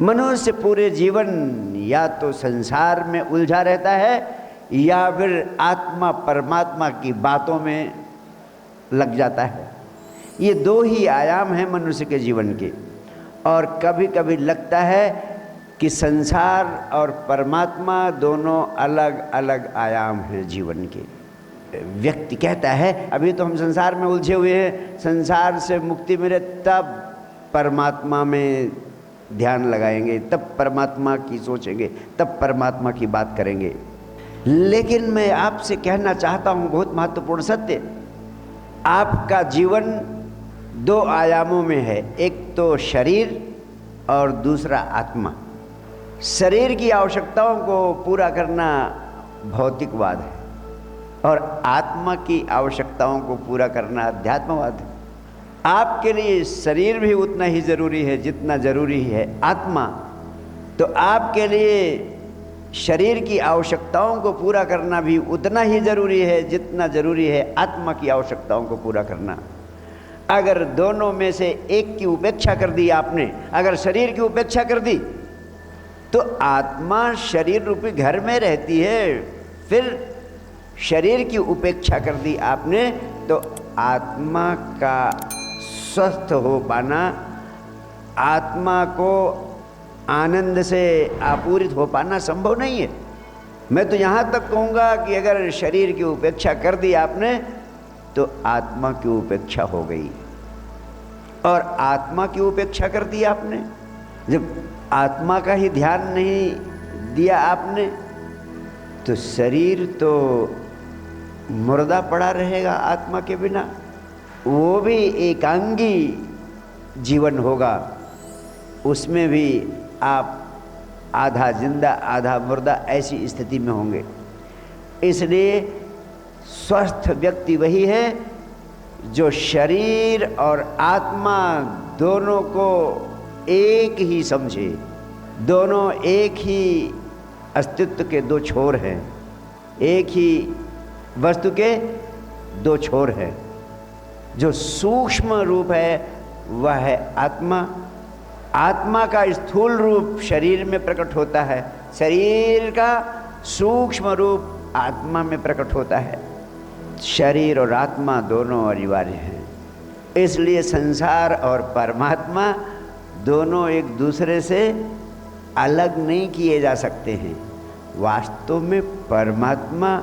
मनुष्य पूरे जीवन या तो संसार में उलझा रहता है या फिर आत्मा परमात्मा की बातों में लग जाता है। ये दो ही आयाम हैं मनुष्य के जीवन के। और कभी कभी लगता है कि संसार और परमात्मा दोनों अलग अलग आयाम हैं जीवन के। व्यक्ति कहता है अभी तो हम संसार में उलझे हुए हैं, संसार से मुक्ति मिले तब परमात्मा में ध्यान लगाएंगे, तब परमात्मा की सोचेंगे, तब परमात्मा की बात करेंगे। लेकिन मैं आपसे कहना चाहता हूँ बहुत महत्वपूर्ण सत्य, आपका जीवन दो आयामों में है, एक तो शरीर और दूसरा आत्मा। शरीर की आवश्यकताओं को पूरा करना भौतिकवाद है और आत्मा की आवश्यकताओं को पूरा करना अध्यात्मवाद है। आपके लिए शरीर भी उतना ही जरूरी है जितना जरूरी है आत्मा। तो आपके लिए शरीर की आवश्यकताओं को पूरा करना भी उतना ही जरूरी है जितना जरूरी है आत्मा की आवश्यकताओं को पूरा करना। अगर दोनों में से एक की उपेक्षा कर दी आपने, अगर शरीर की उपेक्षा कर दी तो आत्मा शरीर रूपी घर में रहती है, फिर शरीर की उपेक्षा कर दी आपने तो आत्मा का स्वस्थ हो पाना, आत्मा को आनंद से आपूरित हो पाना संभव नहीं है। मैं तो यहाँ तक कहूँगा कि अगर शरीर की उपेक्षा कर दी आपने तो आत्मा की उपेक्षा हो गई। और आत्मा की उपेक्षा कर दी आपने, जब आत्मा का ही ध्यान नहीं दिया आपने तो शरीर तो मुर्दा पड़ा रहेगा आत्मा के बिना, वो भी एकांगी जीवन होगा, उसमें भी आप आधा जिंदा आधा मुर्दा ऐसी स्थिति में होंगे। इसलिए स्वस्थ व्यक्ति वही है जो शरीर और आत्मा दोनों को एक ही समझे। दोनों एक ही अस्तित्व के दो छोर हैं, एक ही वस्तु के दो छोर हैं। जो सूक्ष्म रूप है वह है आत्मा। आत्मा का स्थूल रूप शरीर में प्रकट होता है, शरीर का सूक्ष्म रूप आत्मा में प्रकट होता है। शरीर और आत्मा दोनों अनिवार्य हैं। इसलिए संसार और परमात्मा दोनों एक दूसरे से अलग नहीं किए जा सकते हैं। वास्तव में परमात्मा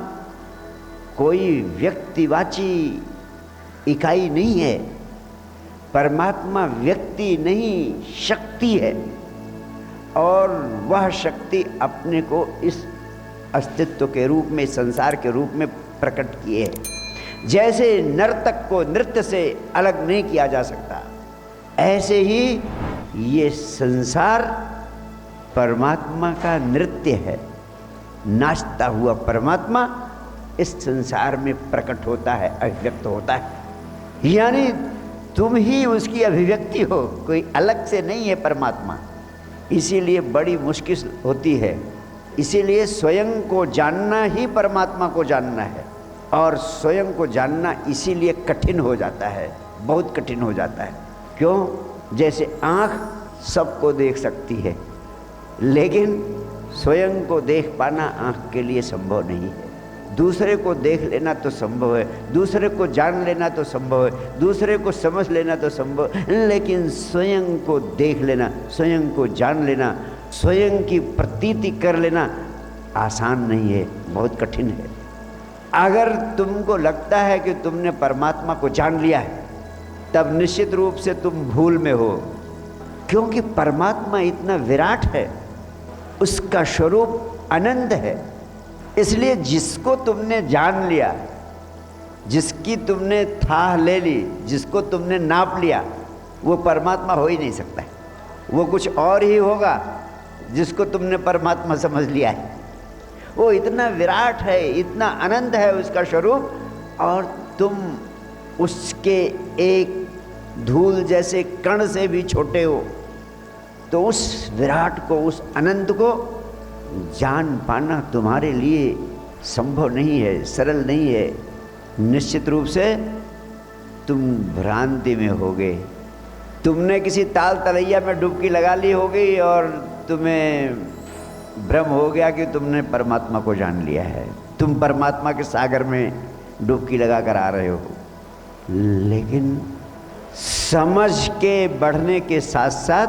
कोई व्यक्तिवाची इकाई नहीं है, परमात्मा व्यक्ति नहीं शक्ति है। और वह शक्ति अपने को इस अस्तित्व के रूप में, संसार के रूप में प्रकट किए है। जैसे नर्तक को नृत्य से अलग नहीं किया जा सकता, ऐसे ही ये संसार परमात्मा का नृत्य है। नाचता हुआ परमात्मा इस संसार में प्रकट होता है, अभिव्यक्त होता है। यानी तुम ही उसकी अभिव्यक्ति हो, कोई अलग से नहीं है परमात्मा। इसीलिए बड़ी मुश्किल होती है, इसीलिए स्वयं को जानना ही परमात्मा को जानना है। और स्वयं को जानना इसीलिए कठिन हो जाता है, बहुत कठिन हो जाता है। क्यों? जैसे आँख सबको देख सकती है, लेकिन स्वयं को देख पाना आँख के लिए संभव नहीं है। दूसरे को देख लेना तो संभव है, दूसरे को जान लेना तो संभव है, दूसरे को समझ लेना तो संभव है, लेकिन स्वयं को देख लेना, स्वयं को जान लेना, स्वयं की प्रतीति कर लेना आसान नहीं है, बहुत कठिन है। अगर तुमको लगता है कि तुमने परमात्मा को जान लिया है, तब निश्चित रूप से तुम भूल में हो, क्योंकि परमात्मा इतना विराट है, उसका स्वरूप अनंत है। इसलिए जिसको तुमने जान लिया, जिसकी तुमने थाह ले ली, जिसको तुमने नाप लिया, वो परमात्मा हो ही नहीं सकता है। वो कुछ और ही होगा जिसको तुमने परमात्मा समझ लिया है। वो इतना विराट है, इतना अनंत है उसका स्वरूप, और तुम उसके एक धूल जैसे कण से भी छोटे हो। तो उस विराट को, उस अनंत को जान पाना तुम्हारे लिए संभव नहीं है, सरल नहीं है। निश्चित रूप से तुम भ्रांति में होगे, तुमने किसी ताल तलैया में डुबकी लगा ली होगी और तुम्हें भ्रम हो गया कि तुमने परमात्मा को जान लिया है। तुम परमात्मा के सागर में डुबकी लगा कर आ रहे हो, लेकिन समझ के बढ़ने के साथ साथ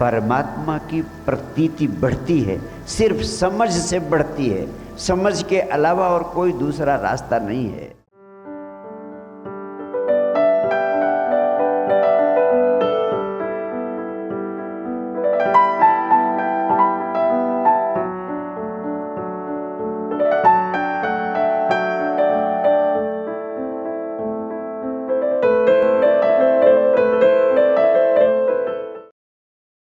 परमात्मा की प्रतीति बढ़ती है। सिर्फ समझ से बढ़ती है, समझ के अलावा और कोई दूसरा रास्ता नहीं है।